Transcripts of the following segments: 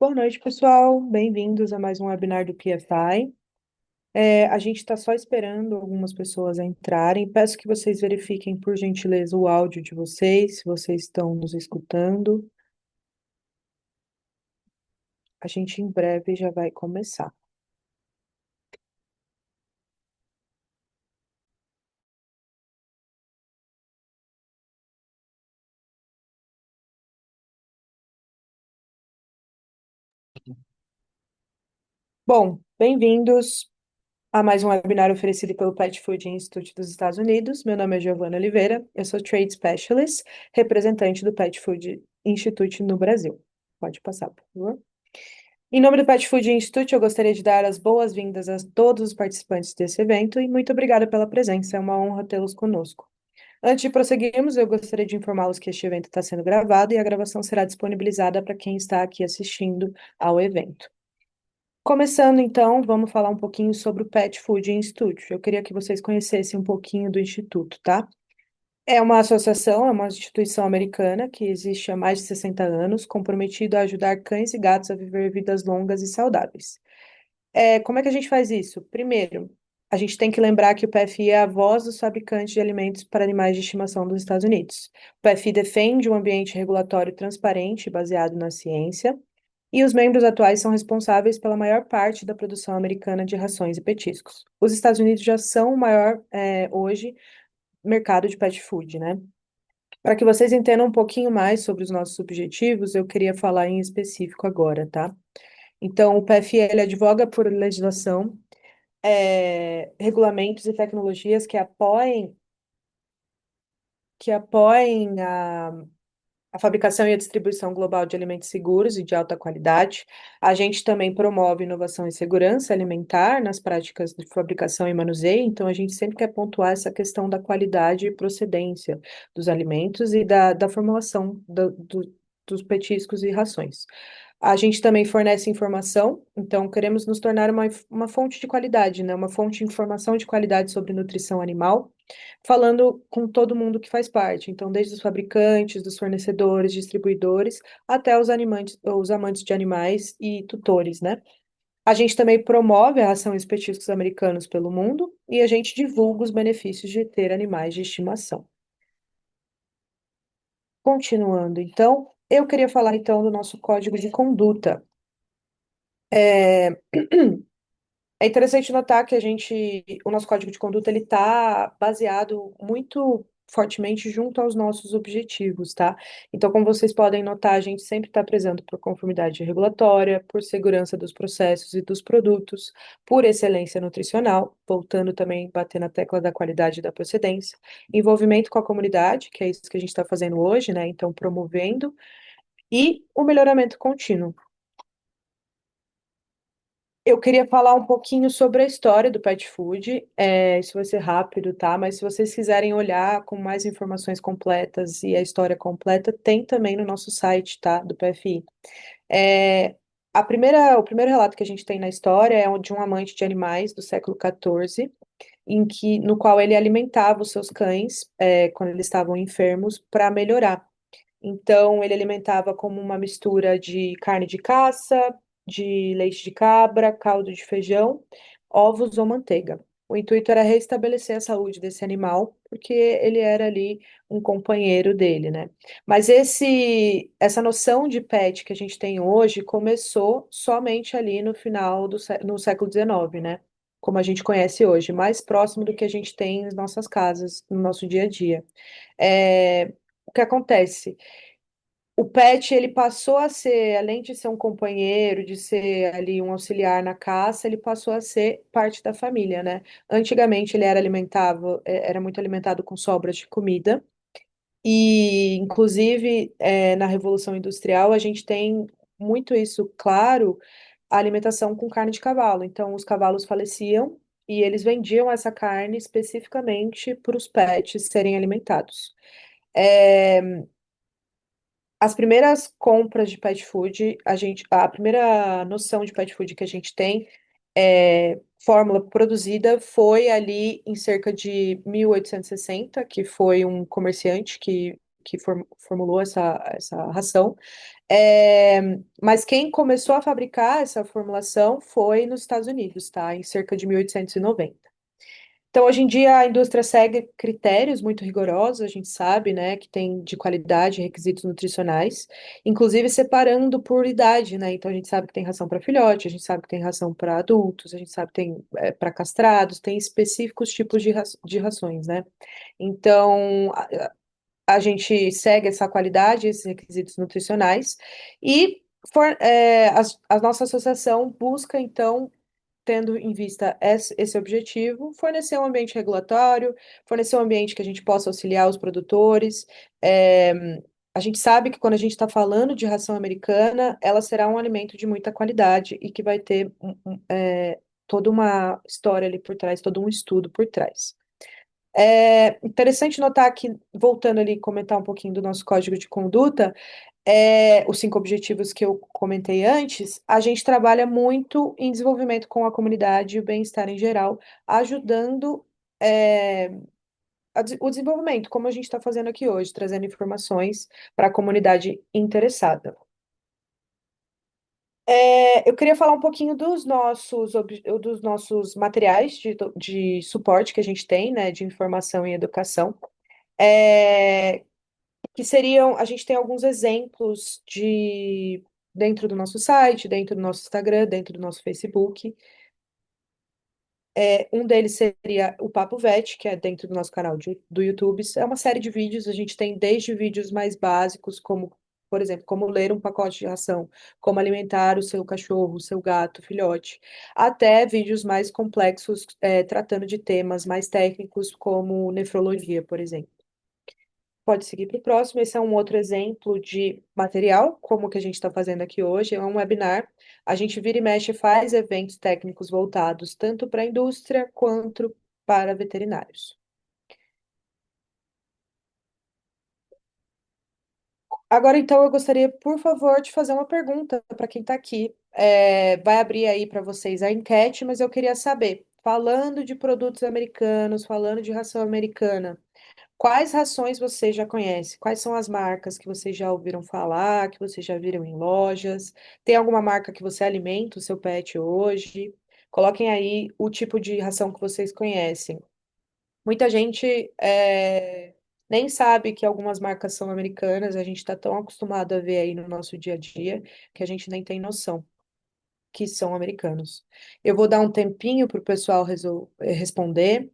Boa noite, pessoal. Bem-vindos a mais um webinar do PFI. A gente está só esperando algumas pessoas entrarem. Peço que vocês verifiquem, por gentileza, o áudio de vocês, se vocês estão nos escutando. A gente em breve já vai começar. Bom, bem-vindos a mais um webinar oferecido pelo Pet Food Institute dos Estados Unidos. Meu nome é Giovana Oliveira, eu sou Trade Specialist, representante do Pet Food Institute no Brasil. Pode passar, por favor. Em nome do Pet Food Institute, eu gostaria de dar as boas-vindas a todos os participantes desse evento e muito obrigada pela presença, é uma honra tê-los conosco. Antes de prosseguirmos, eu gostaria de informá-los que este evento está sendo gravado e a gravação será disponibilizada para quem está aqui assistindo ao evento. Começando então, vamos falar um pouquinho sobre o Pet Food Institute. Eu queria que vocês conhecessem um pouquinho do Instituto, tá? É uma associação, é uma instituição americana que existe há mais de 60 anos, comprometida a ajudar cães e gatos a viver vidas longas e saudáveis. Como é que a gente faz isso? Primeiro, a gente tem que lembrar que o PFI é a voz dos fabricantes de alimentos para animais de estimação dos Estados Unidos. O PFI defende um ambiente regulatório transparente, baseado na ciência, e os membros atuais são responsáveis pela maior parte da produção americana de rações e petiscos. Os Estados Unidos já são o maior, hoje, mercado de pet food, né? Para que vocês entendam um pouquinho mais sobre os nossos objetivos, eu queria falar em específico agora, tá? Então, o PFL advoga por legislação, regulamentos e tecnologias que apoiem a fabricação e a distribuição global de alimentos seguros e de alta qualidade. A gente também promove inovação e segurança alimentar nas práticas de fabricação e manuseio, então a gente sempre quer pontuar essa questão da qualidade e procedência dos alimentos e da formulação dos petiscos e rações. A gente também fornece informação, então queremos nos tornar uma fonte de qualidade, né? Uma fonte de informação de qualidade sobre nutrição animal, falando com todo mundo que faz parte. Então, desde os fabricantes, dos fornecedores, distribuidores, até os amantes de animais e tutores, né? A gente também promove a ração e os petiscos americanos pelo mundo e a gente divulga os benefícios de ter animais de estimação. Continuando, então, eu queria falar então do nosso código de conduta. É, É interessante notar que o nosso código de conduta, ele está baseado muito fortemente junto aos nossos objetivos, tá? Então, como vocês podem notar, a gente sempre está prezando por conformidade regulatória, por segurança dos processos e dos produtos, por excelência nutricional, voltando também a bater na tecla da qualidade e da procedência, envolvimento com a comunidade, que é isso que a gente está fazendo hoje, né? Então, promovendo, e o melhoramento contínuo. Eu queria falar um pouquinho sobre a história do pet food. Isso vai ser rápido, tá? Mas se vocês quiserem olhar com mais informações completas e a história completa, tem também no nosso site, tá? Do PFI. É, o primeiro relato que a gente tem na história é o de um amante de animais do século XIV, no qual ele alimentava os seus cães, quando eles estavam enfermos, para melhorar. Então, ele alimentava como uma mistura de carne de caça, de leite de cabra, caldo de feijão, ovos ou manteiga. O intuito era restabelecer a saúde desse animal, porque ele era ali um companheiro dele, né? Mas essa noção de pet que a gente tem hoje começou somente ali no final no século XIX, né? Como a gente conhece hoje, mais próximo do que a gente tem nas nossas casas, no nosso dia a dia. O que acontece? O pet, ele passou a ser, além de ser um companheiro, de ser ali um auxiliar na caça, ele passou a ser parte da família, né? Antigamente ele era muito alimentado com sobras de comida, e inclusive na Revolução Industrial a gente tem muito isso claro, a alimentação com carne de cavalo. Então os cavalos faleciam e eles vendiam essa carne especificamente para os pets serem alimentados. É, as primeiras compras de pet food, a primeira noção de pet food que a gente tem, fórmula produzida, foi ali em cerca de 1860, que foi um comerciante que que formulou essa ração. É, mas quem começou a fabricar essa formulação foi nos Estados Unidos, tá? Em cerca de 1890. Então, hoje em dia, a indústria segue critérios muito rigorosos, a gente sabe, né, que tem de qualidade, requisitos nutricionais, inclusive separando por idade, né? Então, a gente sabe que tem ração para filhote, a gente sabe que tem ração para adultos, a gente sabe que tem para castrados, tem específicos tipos de rações, né? Então, a gente segue essa qualidade, esses requisitos nutricionais, e a nossa associação busca, então, tendo em vista esse objetivo, fornecer um ambiente regulatório, fornecer um ambiente que a gente possa auxiliar os produtores. É, a gente sabe que quando a gente está falando de ração americana, ela será um alimento de muita qualidade e que vai ter toda uma história ali por trás, todo um estudo por trás. É interessante notar que, voltando ali, comentar um pouquinho do nosso código de conduta, os 5 objetivos que eu comentei antes, a gente trabalha muito em desenvolvimento com a comunidade e o bem-estar em geral, ajudando é, o desenvolvimento, como a gente está fazendo aqui hoje, trazendo informações para a comunidade interessada. Eu queria falar um pouquinho dos nossos materiais de suporte que a gente tem, né, de informação e educação. É, que seriam, a gente tem alguns exemplos dentro do nosso site, dentro do nosso Instagram, dentro do nosso Facebook. Um deles seria o Papo Vet, que é dentro do nosso canal do YouTube. É uma série de vídeos, a gente tem desde vídeos mais básicos, como, por exemplo, como ler um pacote de ração, como alimentar o seu cachorro, o seu gato, filhote, até vídeos mais complexos, tratando de temas mais técnicos, como nefrologia, por exemplo. Pode seguir para o próximo. Esse é um outro exemplo de material, como o que a gente está fazendo aqui hoje. É um webinar. A gente vira e mexe e faz eventos técnicos voltados tanto para a indústria quanto para veterinários. Agora, então, eu gostaria, por favor, de fazer uma pergunta para quem está aqui. Vai abrir aí para vocês a enquete, mas eu queria saber, falando de produtos americanos, falando de ração americana, quais rações você já conhece? Quais são as marcas que vocês já ouviram falar, que vocês já viram em lojas? Tem alguma marca que você alimenta o seu pet hoje? Coloquem aí o tipo de ração que vocês conhecem. Muita gente nem sabe que algumas marcas são americanas, a gente está tão acostumado a ver aí no nosso dia a dia que a gente nem tem noção que são americanos. Eu vou dar um tempinho para o pessoal responder.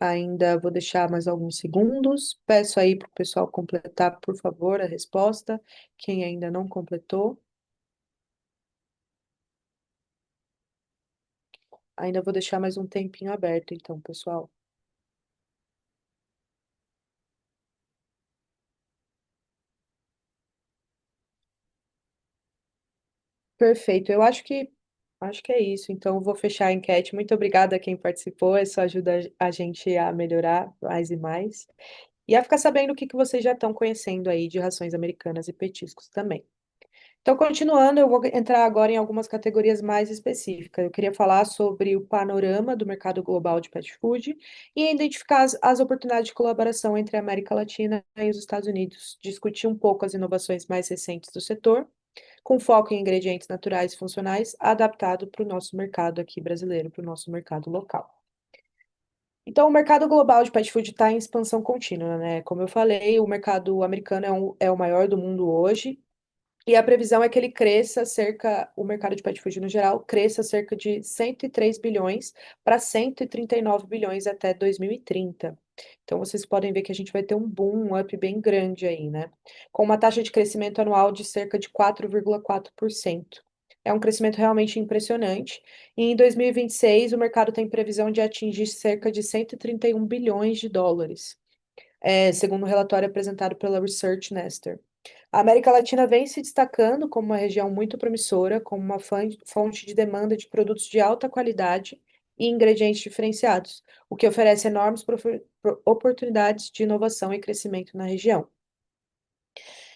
Ainda vou deixar mais alguns segundos. Peço aí para o pessoal completar, por favor, a resposta. Quem ainda não completou, ainda vou deixar mais um tempinho aberto, então, pessoal. Perfeito. Eu acho que é isso. Então, eu vou fechar a enquete. Muito obrigada a quem participou. Isso ajuda a gente a melhorar mais e mais. E a ficar sabendo o que que vocês já estão conhecendo aí de rações americanas e petiscos também. Então, continuando, eu vou entrar agora em algumas categorias mais específicas. Eu queria falar sobre o panorama do mercado global de pet food e identificar as oportunidades de colaboração entre a América Latina e os Estados Unidos, discutir um pouco as inovações mais recentes do setor, com foco em ingredientes naturais e funcionais, adaptado para o nosso mercado aqui brasileiro, para o nosso mercado local. Então, o mercado global de pet food está em expansão contínua, né? Como eu falei, o mercado americano é o maior do mundo hoje. E a previsão é que ele cresça o mercado de pet food no geral, cresça cerca de 103 bilhões para 139 bilhões até 2030. Então, vocês podem ver que a gente vai ter um boom, um up bem grande aí, né? Com uma taxa de crescimento anual de cerca de 4,4%. É um crescimento realmente impressionante. E em 2026, o mercado tem previsão de atingir cerca de 131 bilhões de dólares, segundo o relatório apresentado pela Research Nester. A América Latina vem se destacando como uma região muito promissora, como uma fonte de demanda de produtos de alta qualidade e ingredientes diferenciados, o que oferece enormes oportunidades de inovação e crescimento na região.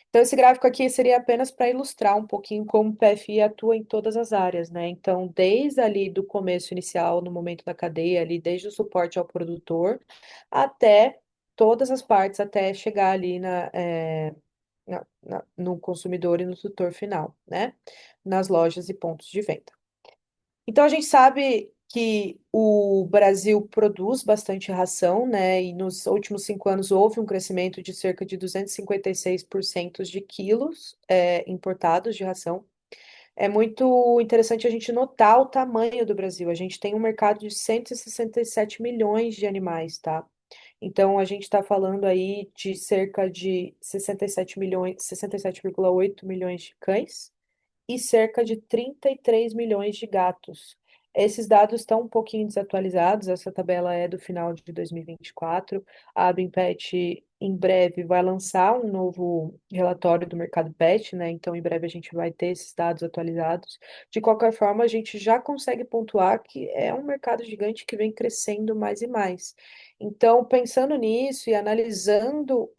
Então, esse gráfico aqui seria apenas para ilustrar um pouquinho como o PFI atua em todas as áreas, né? Então, desde ali do começo inicial, no momento da cadeia, ali, desde o suporte ao produtor, até todas as partes até chegar ali no consumidor e no tutor final, né? Nas lojas e pontos de venda. Então a gente sabe que o Brasil produz bastante ração, né? E nos últimos 5 anos houve um crescimento de cerca de 256% de quilos importados de ração. É muito interessante a gente notar o tamanho do Brasil. A gente tem um mercado de 167 milhões de animais, tá? Então a gente está falando aí de cerca de 67 milhões, 67,8 milhões de cães e cerca de 33 milhões de gatos. Esses dados estão um pouquinho desatualizados, essa tabela é do final de 2024. A Abimpet em breve vai lançar um novo relatório do mercado pet, né? Então, em breve a gente vai ter esses dados atualizados. De qualquer forma, a gente já consegue pontuar que é um mercado gigante que vem crescendo mais e mais. Então, pensando nisso e analisando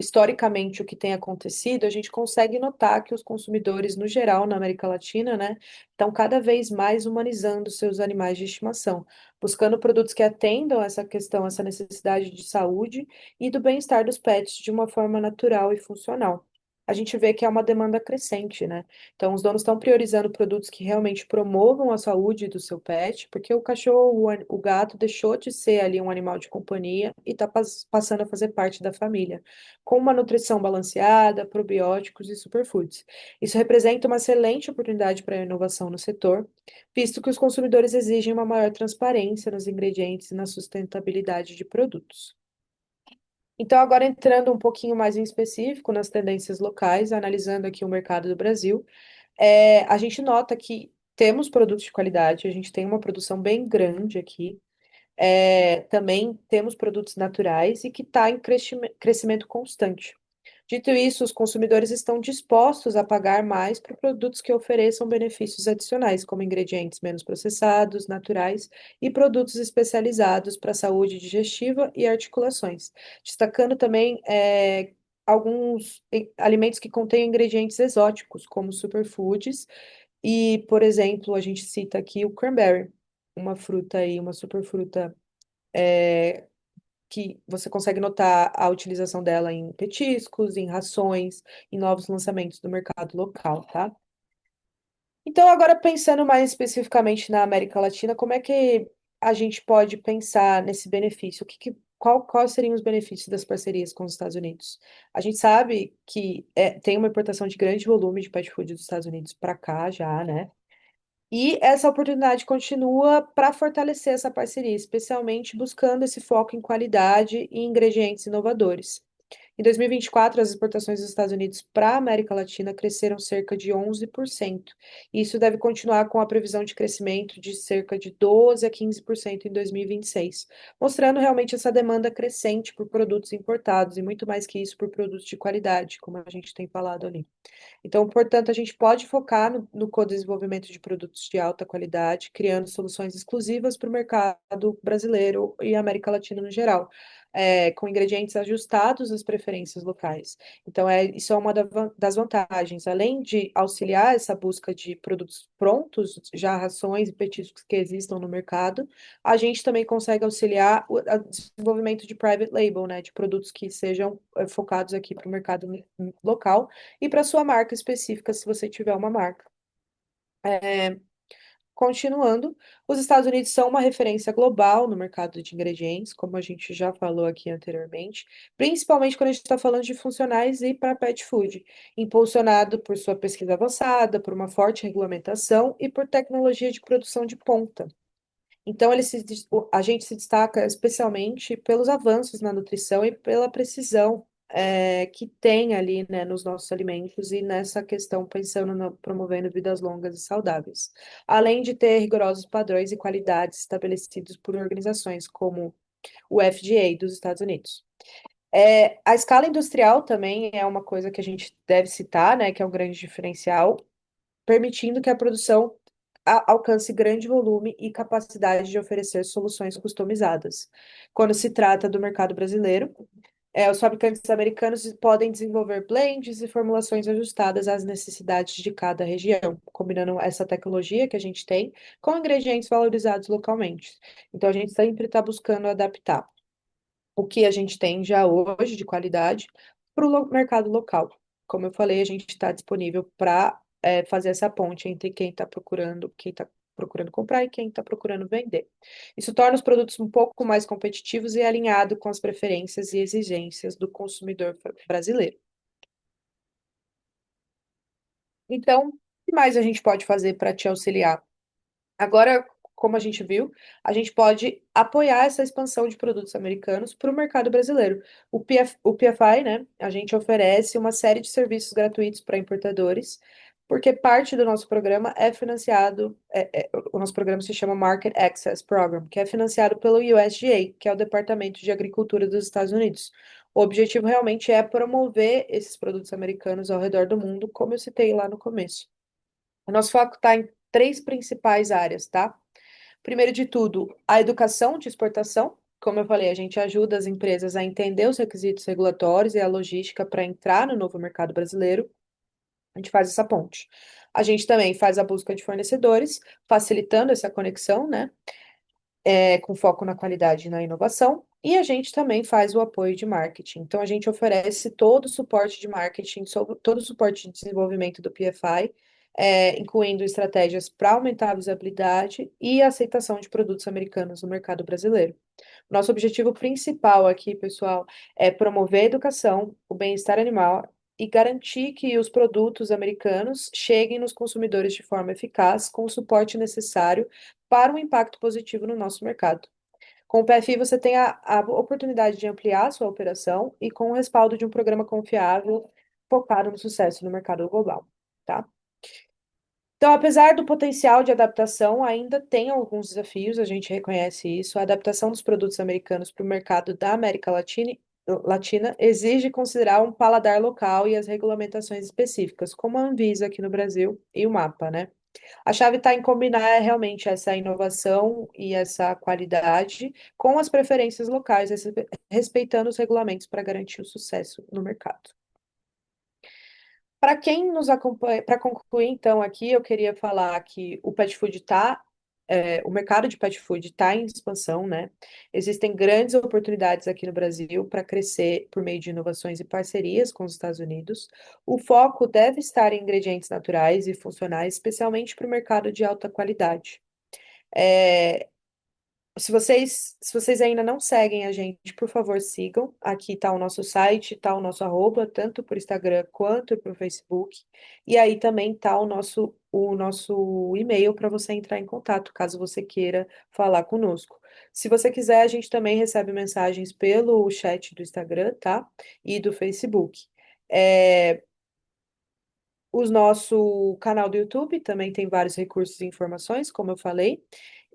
historicamente o que tem acontecido, a gente consegue notar que os consumidores, no geral, na América Latina, né, estão cada vez mais humanizando seus animais de estimação, buscando produtos que atendam essa questão, essa necessidade de saúde e do bem-estar dos pets de uma forma natural e funcional. A gente vê que é uma demanda crescente, né? Então, os donos estão priorizando produtos que realmente promovam a saúde do seu pet, porque o cachorro, o gato deixou de ser ali um animal de companhia e está passando a fazer parte da família com uma nutrição balanceada, probióticos e superfoods. Isso representa uma excelente oportunidade para a inovação no setor, visto que os consumidores exigem uma maior transparência nos ingredientes e na sustentabilidade de produtos. Então, agora entrando um pouquinho mais em específico nas tendências locais, analisando aqui o mercado do Brasil, a gente nota que temos produtos de qualidade, a gente tem uma produção bem grande aqui. Também temos produtos naturais e que está em crescimento constante. Dito isso, os consumidores estão dispostos a pagar mais por produtos que ofereçam benefícios adicionais, como ingredientes menos processados, naturais e produtos especializados para a saúde digestiva e articulações, destacando também alguns alimentos que contêm ingredientes exóticos, como superfoods, e, por exemplo, a gente cita aqui o cranberry, uma fruta aí, uma superfruta que você consegue notar a utilização dela em petiscos, em rações, em novos lançamentos do mercado local, tá? Então, agora pensando mais especificamente na América Latina, como é que a gente pode pensar nesse benefício? Quais seriam os benefícios das parcerias com os Estados Unidos? A gente sabe que tem uma importação de grande volume de pet food dos Estados Unidos para cá já, né? E essa oportunidade continua para fortalecer essa parceria, especialmente buscando esse foco em qualidade e ingredientes inovadores. Em 2024, as exportações dos Estados Unidos para a América Latina cresceram cerca de 11%. E isso deve continuar com a previsão de crescimento de cerca de 12 a 15% em 2026, mostrando realmente essa demanda crescente por produtos importados e muito mais que isso por produtos de qualidade, como a gente tem falado ali. Então, portanto, a gente pode focar no co-desenvolvimento de produtos de alta qualidade, criando soluções exclusivas para o mercado brasileiro e América Latina no geral, com ingredientes ajustados às preferências locais. Então, isso é uma das vantagens. Além de auxiliar essa busca de produtos prontos, já rações e petiscos que existam no mercado, a gente também consegue auxiliar o desenvolvimento de private label, né, de produtos que sejam focados aqui para o mercado local e para sua marca específica, se você tiver uma marca. Continuando, os Estados Unidos são uma referência global no mercado de ingredientes, como a gente já falou aqui anteriormente, principalmente quando a gente está falando de funcionais e para pet food, impulsionado por sua pesquisa avançada, por uma forte regulamentação e por tecnologia de produção de ponta. Então, a gente se destaca especialmente pelos avanços na nutrição e pela precisão que tem ali, né, nos nossos alimentos e nessa questão pensando no promovendo vidas longas e saudáveis. Além de ter rigorosos padrões e qualidades estabelecidos por organizações como o FDA dos Estados Unidos. A escala industrial também é uma coisa que a gente deve citar, né, que é um grande diferencial, permitindo que a produção alcance grande volume e capacidade de oferecer soluções customizadas. Quando se trata do mercado brasileiro, os fabricantes americanos podem desenvolver blends e formulações ajustadas às necessidades de cada região, combinando essa tecnologia que a gente tem com ingredientes valorizados localmente. Então, a gente sempre está buscando adaptar. o que a gente tem já hoje de qualidade para o mercado local. Como eu falei, a gente está disponível para fazer essa ponte entre quem está procurando comprar e quem está procurando vender. Isso torna os produtos um pouco mais competitivos e alinhado com as preferências e exigências do consumidor brasileiro. Então, o que mais a gente pode fazer para te auxiliar? Agora, como a gente viu, a gente pode apoiar essa expansão de produtos americanos para o mercado brasileiro. O PFI, né, a gente oferece uma série de serviços gratuitos para importadores, porque parte do nosso programa é financiado, o nosso programa se chama Market Access Program, que é financiado pelo USDA, que é o Departamento de Agricultura dos Estados Unidos. O objetivo realmente é promover esses produtos americanos ao redor do mundo, como eu citei lá no começo. O nosso foco está em três principais áreas, tá? Primeiro de tudo, a educação de exportação. Como eu falei, a gente ajuda as empresas a entender os requisitos regulatórios e a logística para entrar no novo mercado brasileiro. A gente faz essa ponte. A gente também faz a busca de fornecedores, facilitando essa conexão, né? Com foco na qualidade e na inovação, e a gente também faz o apoio de marketing. Então, a gente oferece todo o suporte de marketing, todo o suporte de desenvolvimento do PFI, incluindo estratégias para aumentar a visibilidade e a aceitação de produtos americanos no mercado brasileiro. Nosso objetivo principal aqui, pessoal, é promover a educação, o bem-estar animal e garantir que os produtos americanos cheguem nos consumidores de forma eficaz, com o suporte necessário para um impacto positivo no nosso mercado. Com o PFI, você tem a oportunidade de ampliar a sua operação e com o respaldo de um programa confiável focado no sucesso no mercado global, tá? Então, apesar do potencial de adaptação, ainda tem alguns desafios, a gente reconhece isso. A adaptação dos produtos americanos para o mercado da América Latina exige considerar um paladar local e as regulamentações específicas, como a Anvisa aqui no Brasil e o MAPA, né? A chave está em combinar realmente essa inovação e essa qualidade com as preferências locais, respeitando os regulamentos para garantir o sucesso no mercado. Para quem nos acompanha, para concluir então aqui, eu queria falar que o pet food o mercado de pet food está em expansão, né? Existem grandes oportunidades aqui no Brasil para crescer por meio de inovações e parcerias com os Estados Unidos. O foco deve estar em ingredientes naturais e funcionais, especialmente para o mercado de alta qualidade. É, se vocês ainda não seguem a gente, por favor, sigam. Aqui está o nosso site, está o nosso arroba, tanto por Instagram quanto por Facebook. E aí também está o nosso e-mail para você entrar em contato, caso você queira falar conosco. Se você quiser, a gente também recebe mensagens pelo chat do Instagram, tá? E do Facebook. É, o nosso canal do YouTube também tem vários recursos e informações, como eu falei,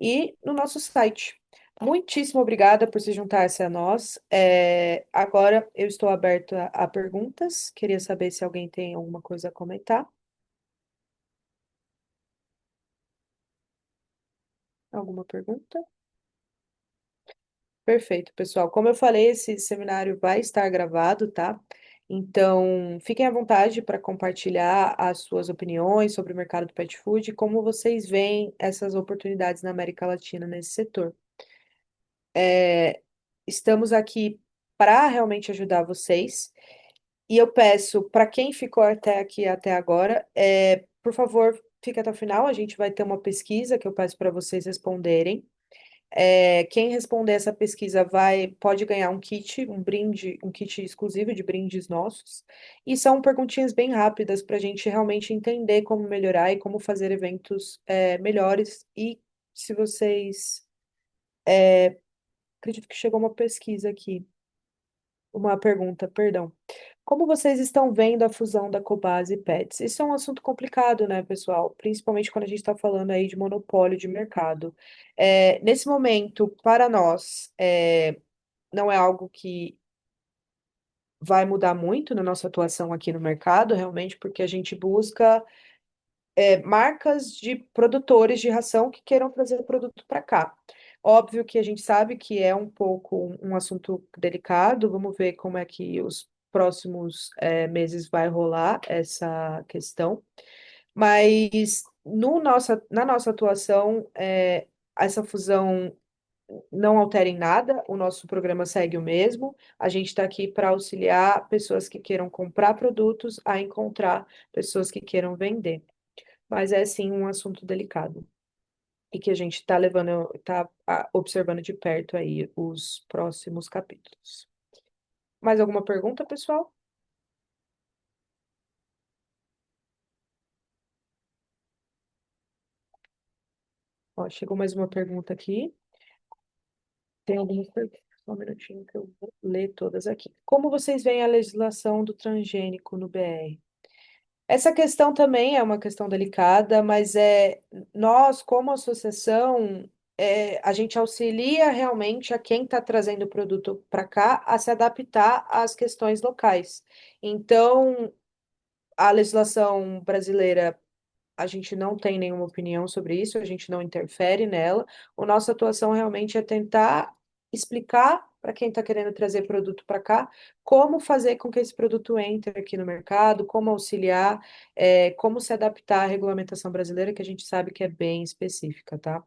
e no nosso site. Muitíssimo obrigada por se juntar-se a nós. Agora eu estou aberta a perguntas. Queria saber se alguém tem alguma coisa a comentar. Alguma pergunta? Perfeito, pessoal. Como eu falei, esse seminário vai estar gravado, tá? Então, fiquem à vontade para compartilhar as suas opiniões sobre o mercado do pet food e como vocês veem essas oportunidades na América Latina nesse setor. É, Estamos aqui para realmente ajudar vocês. E eu peço, para quem ficou até aqui, até agora, por favor, fique até o final. A gente vai ter uma pesquisa que eu peço para vocês responderem. Quem responder essa pesquisa pode ganhar um kit, um brinde, um kit exclusivo de brindes nossos. E são perguntinhas bem rápidas para a gente realmente entender como melhorar e como fazer eventos, melhores. E se vocês. Acredito que chegou uma pesquisa aqui, uma pergunta, perdão. Como vocês estão vendo a fusão da Cobasi e Pets? Isso é um assunto complicado, né, pessoal? Principalmente quando a gente está falando aí de monopólio de mercado. Nesse momento, para nós, não é algo que vai mudar muito na nossa atuação aqui no mercado, realmente, porque a gente busca marcas de produtores de ração que queiram trazer o produto para cá. Óbvio que a gente sabe que é um pouco um assunto delicado, vamos ver como é que os próximos meses vai rolar essa questão, mas no na nossa atuação, essa fusão não alterem nada, o nosso programa segue o mesmo. A gente está aqui para auxiliar pessoas que queiram comprar produtos a encontrar pessoas que queiram vender. Mas é sim um assunto delicado e que a gente está levando, está observando de perto aí os próximos capítulos. Mais alguma pergunta, pessoal? Ó, chegou mais uma pergunta aqui. Tem algumas perguntas. Só um minutinho que eu vou ler todas aqui. Como vocês veem a legislação do transgênico no BR? Essa questão também é uma questão delicada, mas nós, como associação, a gente auxilia realmente a quem está trazendo o produto para cá a se adaptar às questões locais. Então, a legislação brasileira, a gente não tem nenhuma opinião sobre isso, a gente não interfere nela. A nossa atuação realmente é tentar explicar para quem está querendo trazer produto para cá como fazer com que esse produto entre aqui no mercado, como auxiliar, como se adaptar à regulamentação brasileira, que a gente sabe que é bem específica, tá?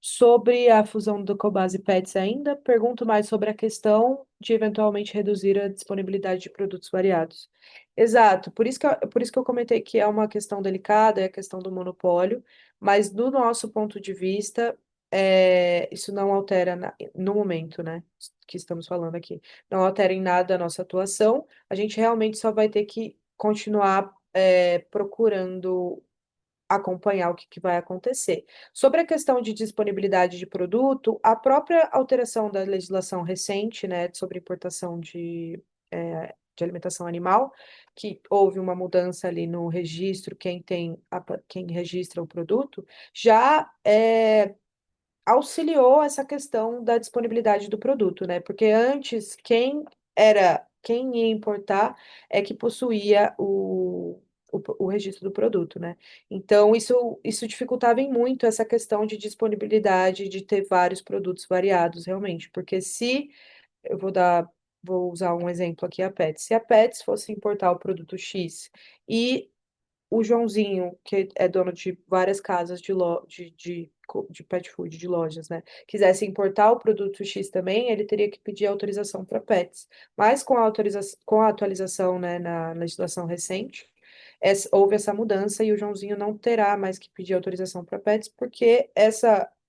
Sobre a fusão do Cobase Pets ainda, pergunto mais sobre a questão de eventualmente reduzir a disponibilidade de produtos variados. Exato, por isso que eu comentei que é uma questão delicada, é a questão do monopólio, mas do nosso ponto de vista, isso não altera no momento, né, que estamos falando aqui, não altera em nada a nossa atuação, a gente realmente só vai ter que continuar, procurando acompanhar o que vai acontecer. Sobre a questão de disponibilidade de produto, a própria alteração da legislação recente, né, sobre importação de alimentação animal, que houve uma mudança ali no registro, quem registra o produto, já auxiliou essa questão da disponibilidade do produto, né? Porque antes quem ia importar é que possuía o registro do produto, né? Então isso dificultava em muito essa questão de disponibilidade de ter vários produtos variados realmente, porque se eu vou usar um exemplo aqui, a Pets. Se a Pets fosse importar o produto X e o Joãozinho, que é dono de várias casas de pet food, de lojas, né? Quisesse importar o produto X também, ele teria que pedir autorização para pets. Mas com a atualização, né, na legislação recente, houve essa mudança e o Joãozinho não terá mais que pedir autorização para pets, porque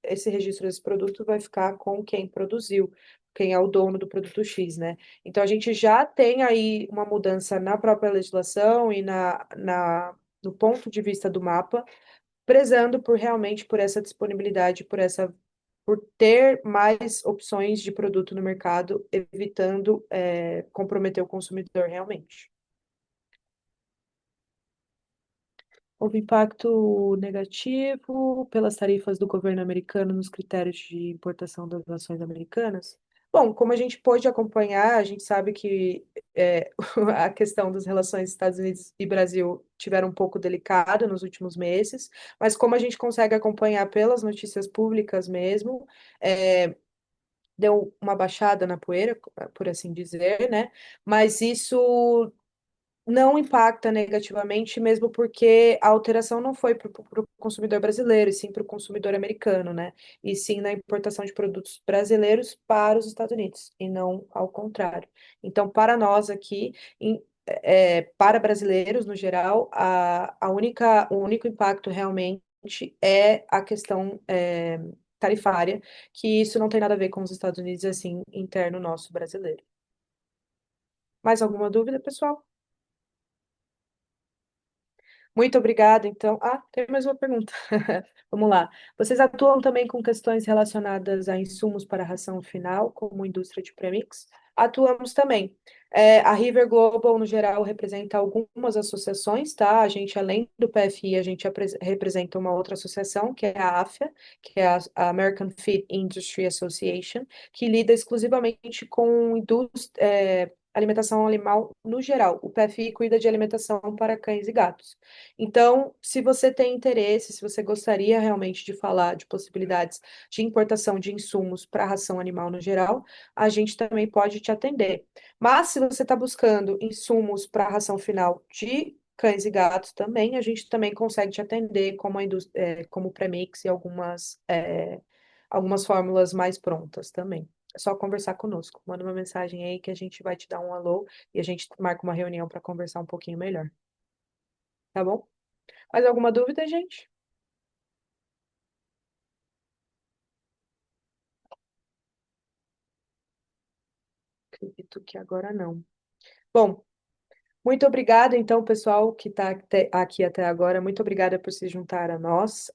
esse registro desse produto vai ficar com quem produziu. Quem é o dono do produto X, né? Então, a gente já tem aí uma mudança na própria legislação e do ponto de vista do mapa, prezando por realmente por essa disponibilidade, por ter mais opções de produto no mercado, evitando comprometer o consumidor realmente. Houve impacto negativo pelas tarifas do governo americano nos critérios de importação das nações americanas? Bom, como a gente pôde acompanhar, a gente sabe que a questão das relações Estados Unidos e Brasil tiveram um pouco delicada nos últimos meses, mas como a gente consegue acompanhar pelas notícias públicas mesmo, deu uma baixada na poeira, por assim dizer, né? Mas isso não impacta negativamente, mesmo porque a alteração não foi para o consumidor brasileiro, e sim para o consumidor americano, né? E sim na importação de produtos brasileiros para os Estados Unidos, e não ao contrário. Então, para nós aqui, para brasileiros no geral, o único impacto realmente é a questão tarifária, que isso não tem nada a ver com os Estados Unidos, assim, interno nosso brasileiro. Mais alguma dúvida, pessoal? Muito obrigada, então. Tem mais uma pergunta. Vamos lá. Vocês atuam também com questões relacionadas a insumos para a ração final, como indústria de premix? Atuamos também. A River Global, no geral, representa algumas associações, tá? A gente, além do PFI, a gente representa uma outra associação, que é a AFIA, que é a American Feed Industry Association, que lida exclusivamente com alimentação animal no geral. O PFI cuida de alimentação para cães e gatos. Então, se você tem interesse, se você gostaria realmente de falar de possibilidades de importação de insumos para ração animal no geral, a gente também pode te atender. Mas se você está buscando insumos para ração final de cães e gatos também, a gente também consegue te atender como como premix e algumas fórmulas mais prontas também. É só conversar conosco. Manda uma mensagem aí que a gente vai te dar um alô e a gente marca uma reunião para conversar um pouquinho melhor, tá bom? Mais alguma dúvida, gente? Acredito que agora não. Bom, muito obrigada, então, pessoal que está aqui até agora. Muito obrigada por se juntar a nós.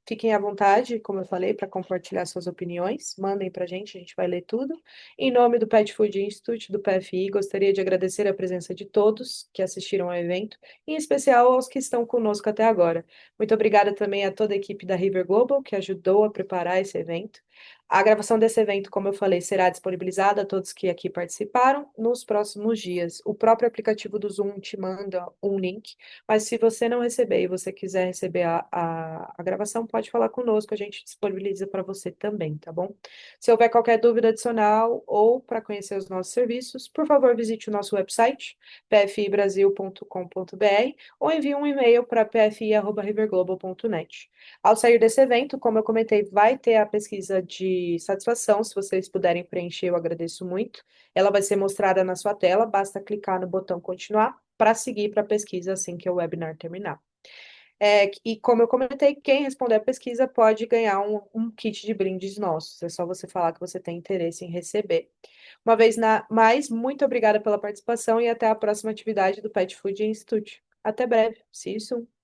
Fiquem à vontade, como eu falei, para compartilhar suas opiniões. Mandem para a gente vai ler tudo. Em nome do Pet Food Institute, do PFI, gostaria de agradecer a presença de todos que assistiram ao evento, em especial aos que estão conosco até agora. Muito obrigada também a toda a equipe da River Global, que ajudou a preparar esse evento. A gravação desse evento, como eu falei, será disponibilizada a todos que aqui participaram nos próximos dias. O próprio aplicativo do Zoom te manda um link, mas se você não receber e você quiser receber a gravação, pode falar conosco, a gente disponibiliza para você também, tá bom? Se houver qualquer dúvida adicional ou para conhecer os nossos serviços, por favor, visite o nosso website, pfibrasil.com.br, ou envie um e-mail para pfi@riverglobal.net. Ao sair desse evento, como eu comentei, vai ter a pesquisa de satisfação. Se vocês puderem preencher, eu agradeço muito. Ela vai ser mostrada na sua tela, basta clicar no botão continuar para seguir para a pesquisa assim que o webinar terminar. E como eu comentei, quem responder a pesquisa pode ganhar um kit de brindes nossos. É só você falar que você tem interesse em receber. Uma vez mais, muito obrigada pela participação e até a próxima atividade do Pet Food Institute. Até breve. See you soon.